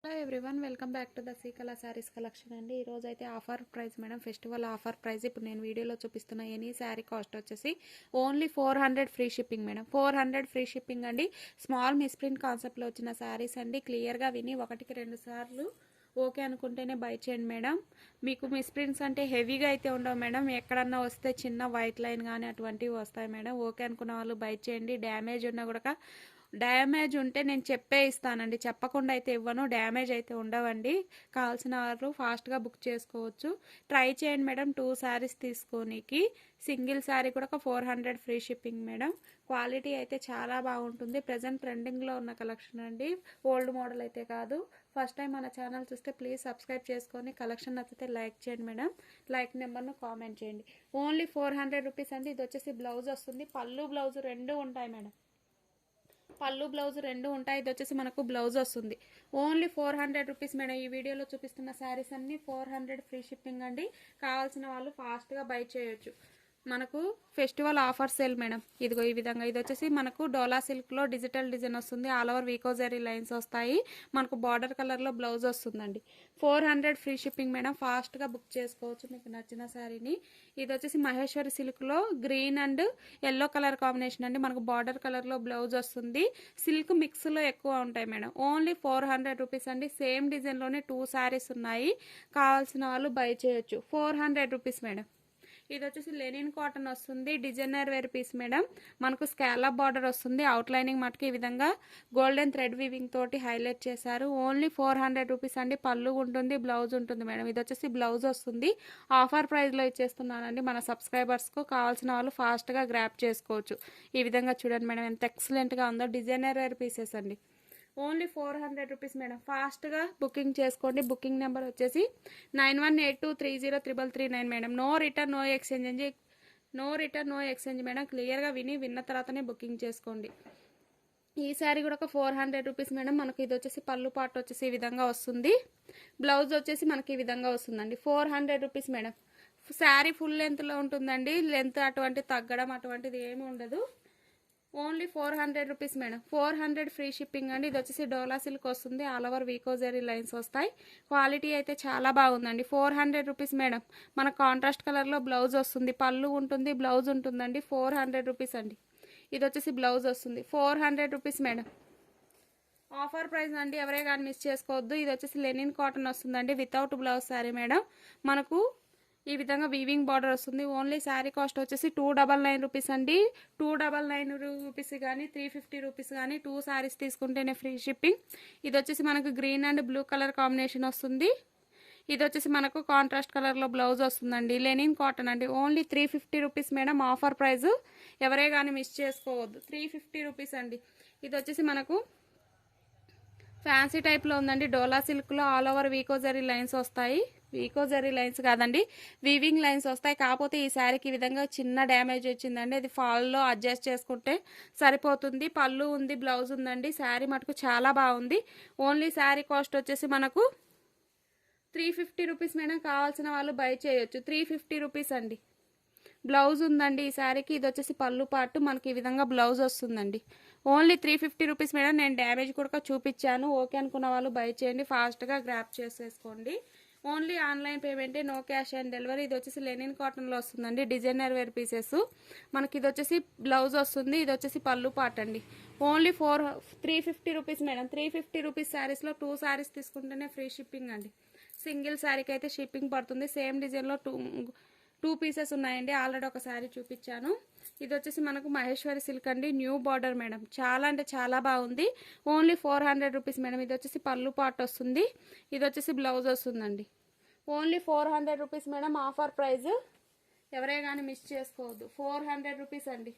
Hello everyone, welcome back to the Srikala saris collection అండి. ఈరోజు అయితే offer price madam, festival offer price. ఇప్పుడు నేను వీడియోలో చూపిస్తున్న ఎనీ శారీ కాస్ట్ వచ్చేసి only 400 free shipping madam. 400 free shipping అండి. స్మాల్ మిస్ప్రింట్ కాన్సెప్ట్లో వచ్చిన శారీస్ అండి. క్లియర్గా విని ఒకటికి 2 సార్లు ఓకే అనుకుంటేనే బై చేయండి మేడం. మీకు మిస్ప్రింట్స్ అంటే హెవీగా అయితే ఉండవు మేడం. ఎక్కడన్నా వస్తే చిన్న వైట్ లైన్ కానీ అటువంటివి వస్తాయి మేడం. ఓకే అనుకున్న వాళ్ళు బై చేయండి. డ్యామేజ్ ఉన్నా కూడా, డ్యామేజ్ ఉంటే నేను చెప్పే ఇస్తానండి, చెప్పకుండా అయితే ఇవ్వను. డ్యామేజ్ అయితే ఉండవండి. కావాల్సిన వాళ్ళు ఫాస్ట్గా బుక్ చేసుకోవచ్చు. ట్రై చేయండి మేడం. 2 శారీస్ తీసుకోనికి సింగిల్ శారీ కూడా ఒక 400 ఫ్రీ షిప్పింగ్ మేడం. క్వాలిటీ అయితే చాలా బాగుంటుంది. ప్రజెంట్ ట్రెండింగ్లో ఉన్న కలెక్షన్ అండి. ఓల్డ్ మోడల్ అయితే కాదు. ఫస్ట్ టైం మన ఛానల్ చూస్తే ప్లీజ్ సబ్స్క్రైబ్ చేసుకొని కలెక్షన్ నచ్చితే లైక్ చేయండి మేడం. లైక్ నెంబర్ను కామెంట్ చేయండి. ఓన్లీ 400 రూపీస్ అండి. ఇది వచ్చేసి బ్లౌజ్ వస్తుంది. పళ్ళు బ్లౌజ్ రెండు ఉంటాయి మేడం. పళ్ళు బ్లౌజ్ రెండు ఉంటాయి. ఇది వచ్చేసి మనకు బ్లౌజ్ వస్తుంది. Only 400 rupees madam. ఈ వీడియోలో చూపిస్తున్న శారీస్ అన్ని 400 ఫ్రీ షిప్పింగ్ అండి. కావాల్సిన వాళ్ళు ఫాస్ట్గా బై చేయొచ్చు. మనకు ఫెస్టివల్ ఆఫర్ సేల్ మేడం. ఇదిగో ఈ విధంగా. ఇది వచ్చేసి మనకు డోలా సిల్క్లో డిజిటల్ డిజైన్ వస్తుంది. ఆల్ ఓవర్ వీకోజరీ లైన్స్ వస్తాయి. మనకు బార్డర్ కలర్లో బ్లౌజ్ వస్తుందండి. 400 ఫ్రీ షిప్పింగ్ మేడం. ఫాస్ట్గా బుక్ చేసుకోవచ్చు మీకు నచ్చిన శారీని. ఇది వచ్చేసి మహేశ్వరి సిల్క్లో green and yellow colour combination అండి. మనకు బార్డర్ కలర్లో బ్లౌజ్ వస్తుంది. సిల్క్ మిక్స్లో ఎక్కువ ఉంటాయి మేడం. ఓన్లీ 400 రూపీస్ అండి. సేమ్ డిజైన్లోనే 2 శారీస్ ఉన్నాయి. కావాల్సిన వాళ్ళు బై చేయొచ్చు. 400 రూపీస్ మేడం. ఇది వచ్చేసి లెనిన్ కాటన్ వస్తుంది. Designer wear piece madam. మనకు స్కాలప్ బార్డర్ వస్తుంది. అవుట్ లైనింగ్ మటుకు ఈ విధంగా గోల్డెన్ థ్రెడ్ వీవింగ్ తోటి హైలైట్ చేశారు. ఓన్లీ 400 రూపీస్ అండి. పళ్ళు ఉంటుంది, బ్లౌజ్ ఉంటుంది మేడం. ఇది వచ్చేసి బ్లౌజ్ వస్తుంది. ఆఫర్ ప్రైస్లో ఇచ్చేస్తున్నానండి మన సబ్స్క్రైబర్స్కు. కావాల్సిన వాళ్ళు ఫాస్ట్గా గ్రాప్ చేసుకోవచ్చు. ఈ విధంగా చూడండి మేడం, ఎంత ఎక్సలెంట్గా ఉందో. డిజైనర్ వేర్ పీసెస్ అండి. Only 400 rupees madam. ఫాస్ట్గా బుకింగ్ చేసుకోండి. బుకింగ్ నెంబర్ వచ్చేసి 9182303339 madam. No return no exchange అండి. No return no exchange madam. క్లియర్గా విన్న తర్వాతనే బుకింగ్ చేసుకోండి. ఈ శారీ కూడా ఒక 400 రూపీస్ మేడం. మనకి ఇది వచ్చేసి పళ్ళు పాటు వచ్చేసి ఈ విధంగా వస్తుంది. బ్లౌజ్ వచ్చేసి మనకి ఈ విధంగా వస్తుందండి. 400 రూపీస్ మేడం. శారీ ఫుల్ లెంత్లో ఉంటుందండి. లెంత్ అటువంటి తగ్గడం అటువంటిది ఏమి ఉండదు. Only 400 rupees madam. 400 free shipping అండి. ఇది వచ్చేసి డోలా సిల్క్ వస్తుంది. ఆల్ ఓవర్ వీకోజరీ లైన్స్ వస్తాయి. క్వాలిటీ అయితే చాలా బాగుందండి. 400 రూపీస్ మేడం. మన కాంట్రాస్ట్ కలర్లో బ్లౌజ్ వస్తుంది. పళ్ళు ఉంటుంది, బ్లౌజ్ ఉంటుందండి. 400 రూపీస్ అండి. ఇది వచ్చేసి బ్లౌజ్ వస్తుంది. 400 రూపీస్ మేడం. ఆఫర్ ప్రైస్ అండి. ఎవరే కానీ మిస్ చేసుకోవద్దు. ఇది వచ్చేసి లెనిన్ కాటన్ వస్తుందండి. Without blouse sari madam. మనకు ఈ విధంగా వీవింగ్ బార్డర్ వస్తుంది. ఓన్లీ శారీ కాస్ట్ వచ్చేసి 299 రూపీస్ అండి. 299 రూపీస్ కానీ 350 రూపీస్ కానీ 2 శారీస్ తీసుకుంటేనే ఫ్రీ షిప్పింగ్. ఇది వచ్చేసి మనకు green and blue colour combination వస్తుంది. ఇది వచ్చేసి మనకు కాంట్రాస్ట్ కలర్లో బ్లౌజ్ వస్తుందండి. లెనిన్ కాటన్ అండి. Only 350 rupees madam. Offer price. ఎవరే కానీ మిస్ చేసుకోవద్దు. 350 రూపీస్ అండి. ఇది వచ్చేసి మనకు ఫ్యాన్సీ టైప్లో ఉందండి. డోలా సిల్క్లో ఆల్ ఓవర్ వీకోజరీ లైన్స్ వస్తాయి. వీకోజరీ లైన్స్ కాదండి, వీవింగ్ లైన్స్ వస్తాయి. కాకపోతే ఈ శారీకి ఈ విధంగా చిన్న డ్యామేజ్ వచ్చిందండి. అది ఫాల్లో అడ్జస్ట్ చేసుకుంటే సరిపోతుంది. పళ్ళు ఉంది, బ్లౌజ్ ఉందండి. శారీ మటుకు చాలా బాగుంది. ఓన్లీ శారీ కాస్ట్ వచ్చేసి మనకు 350 రూపీస్ మేడం. కావాల్సిన వాళ్ళు బై చేయొచ్చు. 350 రూపీస్ అండి. బ్లౌజ్ ఉందండి ఈ శారీకి. ఇది వచ్చేసి పళ్ళు పాటు మనకి ఈ విధంగా బ్లౌజ్ వస్తుందండి. Only 350 rupees madam. నేను డ్యామేజ్ కూడా చూపించాను. ఓకే అనుకున్న వాళ్ళు బై చేయండి. ఫాస్ట్గా గ్రాప్ చేసేసుకోండి. ఓన్లీ ఆన్లైన్ పేమెంటే, నో క్యాష్ ఆన్ డెలివరీ. ఇది వచ్చేసి లెనిన్ కాటన్లో వస్తుందండి. Designer wear pieces. మనకి ఇది వచ్చేసి బ్లౌజ్ వస్తుంది. ఇది వచ్చేసి పళ్ళు పాట అండి. Only 350 rupees madam. 350 రూపీస్ శారీస్లో 2 శారీస్ తీసుకుంటేనే ఫ్రీ షిప్పింగ్ అండి. సింగిల్ శారీకి అయితే షిప్పింగ్ పడుతుంది. సేమ్ డిజైన్లో 2 పీసెస్ ఉన్నాయండి. ఆల్రెడీ ఒక శారీ చూపించాను. ఇది వచ్చేసి మనకు మహేశ్వరి సిల్క్ అండి. New border madam. చాలా అంటే చాలా బాగుంది. Only 400 rupees madam. ఇది వచ్చేసి పళ్ళు పాటు వస్తుంది. ఇది వచ్చేసి బ్లౌజ్ వస్తుందండి. Only 400 rupees madam. Offer price. ఎవరే కానీ మిస్ చేసుకోవద్దు. 400 రూపీస్ అండి.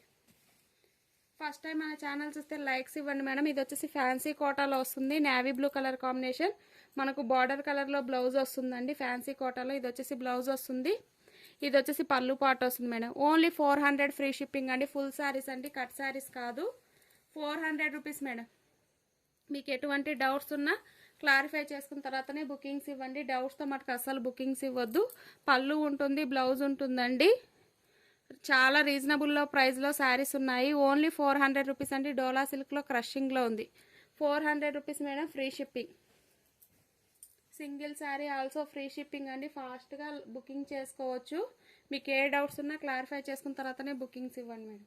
ఫస్ట్ టైం మన ఛానల్ చూస్తే లైక్స్ ఇవ్వండి మేడం. ఇది వచ్చేసి ఫ్యాన్సీ కోటాలో వస్తుంది. Navy blue colour combination. మనకు బార్డర్ కలర్లో బ్లౌజ్ వస్తుందండి. ఫ్యాన్సీ కోటాలో ఇది వచ్చేసి బ్లౌజ్ వస్తుంది. ఇది వచ్చేసి పళ్ళు పాటు వస్తుంది మేడం. ఓన్లీ 400 ఫ్రీ షిప్పింగ్ అండి. ఫుల్ శారీస్ అండి, కట్ శారీస్ కాదు. 400 రూపీస్ మేడం. మీకు ఎటువంటి డౌట్స్ ఉన్నా క్లారిఫై చేసుకున్న తర్వాతనే బుకింగ్స్ ఇవ్వండి. డౌట్స్తో మటుకు అస్సలు బుకింగ్స్ ఇవ్వద్దు. పళ్ళు ఉంటుంది, బ్లౌజ్ ఉంటుందండి. చాలా రీజనబుల్లో ప్రైస్లో శారీస్ ఉన్నాయి. ఓన్లీ 400 రూపీస్ అండి. డోలా సిల్క్లో క్రషింగ్లో ఉంది. 400 rupees madam. Free shipping. Single sari also free shipping అండి. ఫాస్ట్గా బుకింగ్ చేసుకోవచ్చు. మీకు ఏ డౌట్స్ ఉన్నా క్లారిఫై చేసుకున్న తర్వాతనే బుకింగ్స్ ఇవ్వండి మేడం.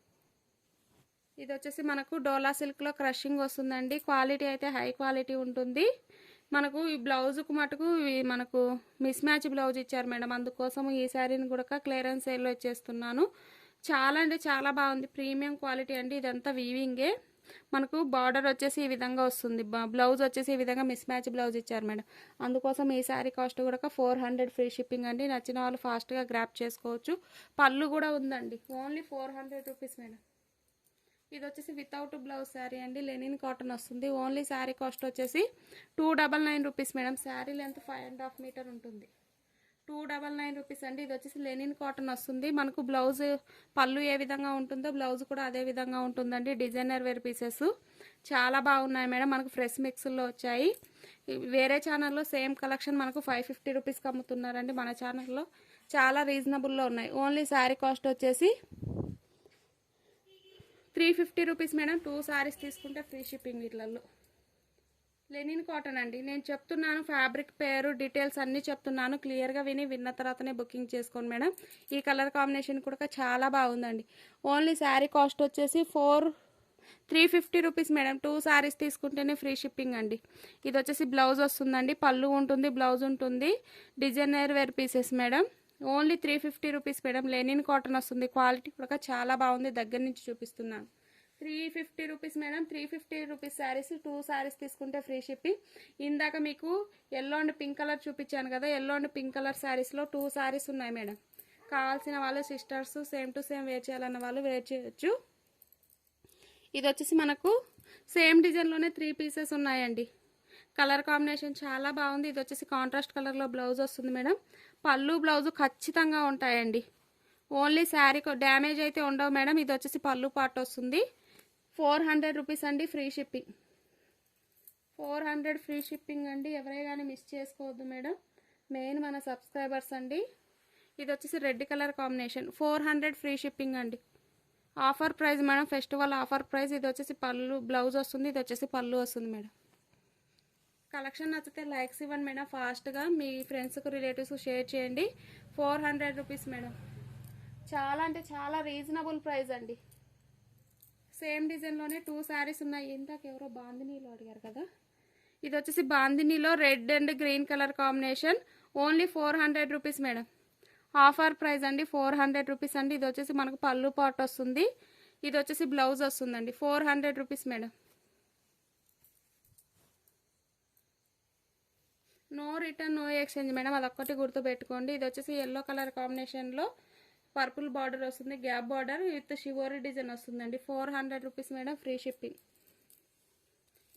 ఇది వచ్చేసి మనకు డోలా సిల్క్లో క్రషింగ్ వస్తుందండి. క్వాలిటీ అయితే హై క్వాలిటీ ఉంటుంది. మనకు ఈ బ్లౌజ్కు మటుకు మనకు మిస్ మ్యాచ్ బ్లౌజ్ ఇచ్చారు మేడం. అందుకోసం ఈ శారీని కూడా క్లియరెన్స్ సేల్లో ఇచ్చేస్తున్నాను. చాలా అంటే చాలా బాగుంది. ప్రీమియం క్వాలిటీ అండి. ఇదంతా వీవింగే. మనకు బార్డర్ వచ్చేసి ఈ విధంగా వస్తుంది. బ్లౌజ్ వచ్చేసి ఈ విధంగా మిస్ మ్యాచ్ బ్లౌజ్ ఇచ్చారు మేడం. అందుకోసం ఈ శారీ కాస్ట్ కూడా 400 ఫ్రీ షిప్పింగ్ అండి. నచ్చిన వాళ్ళు ఫాస్ట్గా గ్రాప్ చేసుకోవచ్చు. పళ్ళు కూడా ఉందండి. Only 400 rupees madam. ఇది వచ్చేసి వితౌట్ బ్లౌజ్ శారీ అండి. లెనిన్ కాటన్ వస్తుంది. ఓన్లీ శారీ కాస్ట్ వచ్చేసి 299 rupees madam. Saree length 5.5 metre ఉంటుంది. 299 రూపీస్ అండి. ఇది వచ్చేసి లెనిన్ కాటన్ వస్తుంది. మనకు బ్లౌజ్ పళ్ళు ఏ విధంగా ఉంటుందో బ్లౌజ్ కూడా అదే విధంగా ఉంటుందండి. డిజైనర్ వేర్ పీసెస్ చాలా బాగున్నాయి మేడం. మనకు ఫ్రెష్ మిక్స్లో వచ్చాయి. వేరే ఛానల్లో సేమ్ కలెక్షన్ మనకు 550 రూపీస్కి అమ్ముతున్నారండి. మన ఛానల్లో చాలా రీజనబుల్లో ఉన్నాయి. ఓన్లీ శారీ కాస్ట్ వచ్చేసి 350 రూపీస్ మేడం. 2 శారీస్ తీసుకుంటే ఫ్రీ షిప్పింగ్ వీటిలలో. లెనిన్ కాటన్ అండి. నేను చెప్తున్నాను ఫ్యాబ్రిక్ పేరు డీటెయిల్స్ అన్నీ చెప్తున్నాను. క్లియర్గా విన్న తర్వాతనే బుకింగ్ చేసుకోండి మేడం. ఈ కలర్ కాంబినేషన్ కూడా చాలా బాగుందండి. ఓన్లీ శారీ కాస్ట్ వచ్చేసి 350 రూపీస్ మేడం. 2 శారీస్ తీసుకుంటేనే ఫ్రీ షిప్పింగ్ అండి. ఇది వచ్చేసి బ్లౌజ్ వస్తుందండి. పళ్ళు ఉంటుంది, బ్లౌజ్ ఉంటుంది. Designer wear pieces madam. Only 350 rupees madam. Linen cotton వస్తుంది. క్వాలిటీ కూడా చాలా బాగుంది. దగ్గర నుంచి చూపిస్తున్నాను. 350 rupees madam. 350 rupees sarees 2 sarees తీసుకుంటే ఫ్రీ షిప్పింగ్. ఇందాక మీకు ఎల్లో అండ్ పింక్ కలర్ చూపించాను కదా. ఎల్లో అండ్ పింక్ కలర్ శారీస్లో 2 శారీస్ ఉన్నాయి మేడం. కావాల్సిన వాళ్ళు sisters same to same wear చేయాలన్న వాళ్ళు వేర్ చేయొచ్చు. ఇది వచ్చేసి మనకు సేమ్ డిజైన్లోనే 3 పీసెస్ ఉన్నాయండి. కలర్ కాంబినేషన్ చాలా బాగుంది. ఇది వచ్చేసి కాంట్రాస్ట్ కలర్లో బ్లౌజ్ వస్తుంది మేడం. పళ్ళు బ్లౌజు ఖచ్చితంగా ఉంటాయండి. ఓన్లీ శారీ డ్యామేజ్ అయితే ఉండవు మేడం. ఇది వచ్చేసి పళ్ళు పార్ట్ వస్తుంది. 400 రూపీస్ అండి. Free shipping. 400 ఫ్రీ షిప్పింగ్ అండి. ఎవరైనా కానీ మిస్ చేసుకోవద్దు మేడం. మెయిన్ మన సబ్స్క్రైబర్స్ అండి. ఇది వచ్చేసి red colour combination. 400 free shipping అండి. Offer price madam. Festival offer price. ఇది వచ్చేసి పళ్ళు బ్లౌజ్ వస్తుంది. ఇది వచ్చేసి పళ్ళు వస్తుంది మేడం. కలెక్షన్ నచ్చితే లైక్స్ ఇవ్వండి మేడం. ఫాస్ట్గా మీ ఫ్రెండ్స్కు రిలేటివ్స్కు షేర్ చేయండి. 400 రూపీస్ మేడం. చాలా అంటే చాలా రీజనబుల్ ప్రైస్ అండి. సేమ్ డిజైన్లోనే 2 శారీస్ ఉన్నాయి. ఇందాక ఎవరో బాందినీలో అడిగారు కదా. ఇది వచ్చేసి బాందినీలో red and green colour combination. Only 400 rupees madam. Offer price అండి. 400 రూపీస్ అండి. ఇది వచ్చేసి మనకు పళ్ళు పాట్ వస్తుంది. ఇది వచ్చేసి బ్లౌజ్ వస్తుందండి. 400 rupees madam. No return no exchange madam. అదొక్కటి గుర్తుపెట్టుకోండి. ఇది వచ్చేసి ఎల్లో కలర్ కాంబినేషన్లో పర్పుల్ బార్డర్ వస్తుంది. Gap border with shibori design వస్తుందండి. 400 రూపీస్ మేడం. Free shipping.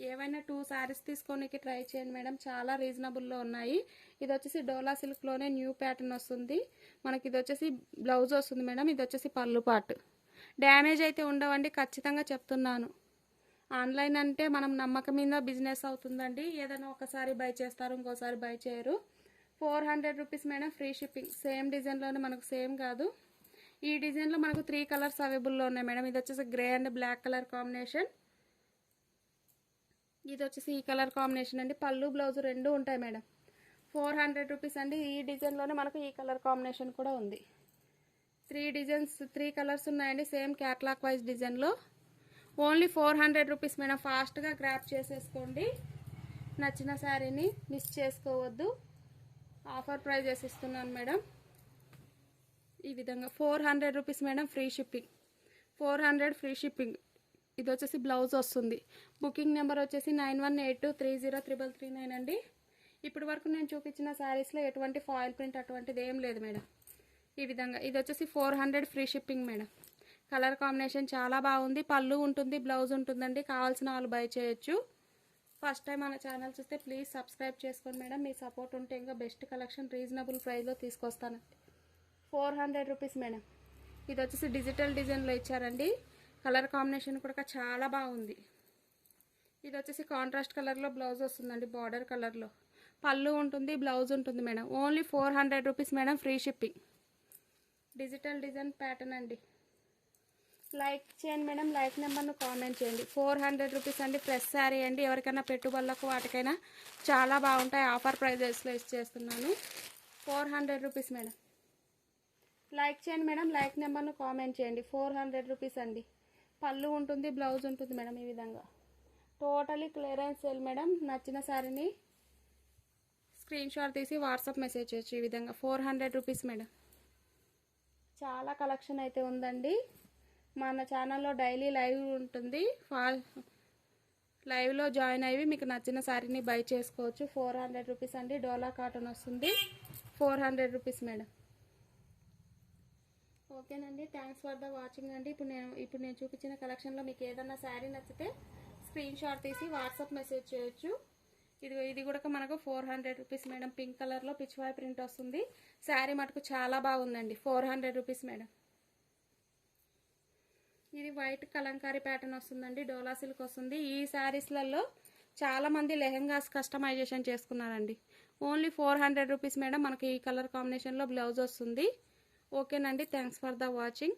ఏవైనా 2 శారీస్ తీసుకోనికి ట్రై చేయండి మేడం. చాలా రీజనబుల్లో ఉన్నాయి. ఇది వచ్చేసి డోలా సిల్క్లోనే న్యూ ప్యాటర్న్ వస్తుంది. మనకి ఇది వచ్చేసి బ్లౌజ్ వస్తుంది మేడం. ఇది వచ్చేసి పళ్ళు పార్ట్. డ్యామేజ్ అయితే ఉండవండి. ఖచ్చితంగా చెప్తున్నాను. ఆన్లైన్ అంటే మనం నమ్మకం మీద బిజినెస్ అవుతుందండి. ఏదైనా ఒకసారి బై చేస్తారు, ఇంకోసారి బై చేయరు. 400 rupees madam. Free shipping. Same డిజైన్లోనే మనకు సేమ్ కాదు. ఈ డిజైన్లో మనకు 3 కలర్స్ అవైలబుల్లో ఉన్నాయి మేడం. ఇది వచ్చేసి grey and black colour combination. ఇది వచ్చేసి ఈ కలర్ కాంబినేషన్ అండి. పళ్ళు బ్లౌజ్ రెండు ఉంటాయి మేడం. 400 రూపీస్ అండి. ఈ డిజైన్లోనే మనకు ఈ కలర్ కాంబినేషన్ కూడా ఉంది. 3 కలర్స్ ఉన్నాయండి. సేమ్ క్యాట్లాక్ వైజ్ డిజైన్లో. Only 400 rupees madam. ఫాస్ట్గా గ్రాప్ చేసేసుకోండి. నచ్చిన శారీని మిస్ చేసుకోవద్దు. ఆఫర్ ప్రైజెస్ ఇస్తున్నాను మేడం. ఈ విధంగా 400 rupees madam. Free shipping. 400 free shipping. ఇది వచ్చేసి బ్లౌజ్ వస్తుంది. బుకింగ్ నెంబర్ వచ్చేసి 9182303339 అండి. ఇప్పటి వరకు నేను చూపించిన శారీస్లో ఎటువంటి ఫాయిల్ ప్రింట్ అటువంటిది ఏం లేదు మేడం. ఈ విధంగా ఇది వచ్చేసి 400 free shipping madam. Colour combination చాలా బాగుంది. పళ్ళు ఉంటుంది, బ్లౌజ్ ఉంటుందండి. కావాల్సిన వాళ్ళు బై చేయొచ్చు. ఫస్ట్ టైం మన ఛానల్ చూస్తే ప్లీజ్ సబ్స్క్రైబ్ చేసుకోండి మేడం. మీ సపోర్ట్ ఉంటే ఇంకా బెస్ట్ కలెక్షన్ రీజనబుల్ ప్రైస్లో తీసుకొస్తానండి. 400 రూపీస్ మేడం. ఇది వచ్చేసి డిజిటల్ డిజైన్లో ఇచ్చారండి. కలర్ కాంబినేషన్ కూడా చాలా బాగుంది. ఇది వచ్చేసి కాంట్రాస్ట్ కలర్లో బ్లౌజ్ వస్తుందండి. బార్డర్ కలర్లో పళ్ళు ఉంటుంది, బ్లౌజ్ ఉంటుంది madam. Only 400 rupees madam. Free shipping. Digital design pattern అండి. లైక్ చేయండి మేడం, లైక్ నెంబర్ను కామెంట్ చేయండి. 400 రూపీస్ అండి, ఫ్రెష్ శారీ అండి. ఎవరికైనా పెట్టుబడులకు వాటికైనా చాలా బాగుంటాయి. ఆఫర్ ప్రైజెస్లో ఇచ్చేస్తున్నాను. 400 రూపీస్ మేడం. లైక్ చేయండి మేడం, లైక్ నెంబర్ను కామెంట్ చేయండి. 400 రూపీస్ అండి. పళ్ళు ఉంటుంది, బ్లౌజ్ ఉంటుంది మేడం. ఈ విధంగా టోటలీ క్లియరెన్స్ సేల్ మేడం. నచ్చిన శారీని స్క్రీన్ షాట్ తీసి వాట్సాప్ మెసేజ్ చేయొచ్చు. ఈ విధంగా 400 రూపీస్ మేడం. చాలా కలెక్షన్ అయితే ఉందండి. మన ఛానల్లో డైలీ లైవ్ ఉంటుంది. లైవ్లో జాయిన్ అయ్యి మీకు నచ్చిన శారీని బై చేసుకోవచ్చు. 400 రూపీస్ అండి. డోలా కాటన్ వస్తుంది. 400 రూపీస్ మేడం. ఓకేనండి, థ్యాంక్స్ ఫర్ ద వాచింగ్ అండి. ఇప్పుడు నేను చూపించిన కలెక్షన్లో మీకు ఏదైనా శారీ నచ్చితే స్క్రీన్ షాట్ తీసి వాట్సాప్ మెసేజ్ చేయొచ్చు. ఇది కూడా మనకు 400 రూపీస్ మేడం. పింక్ కలర్లో పిచ్వాయ్ ప్రింట్ వస్తుంది. శారీ మటుకు చాలా బాగుందండి. 400 రూపీస్ మేడం. ఇది వైట్ కలంకారీ ప్యాటర్న్ వస్తుందండి. డోలా సిల్క్ వస్తుంది. ఈ శారీస్లలో చాలామంది లెహెంగాస్ కస్టమైజేషన్ చేసుకున్నారండి. Only 400 rupees madam. మనకి ఈ కలర్ కాంబినేషన్లో బ్లౌజ్ వస్తుంది. ఓకేనండి, థ్యాంక్స్ ఫర్ ద వాచింగ్.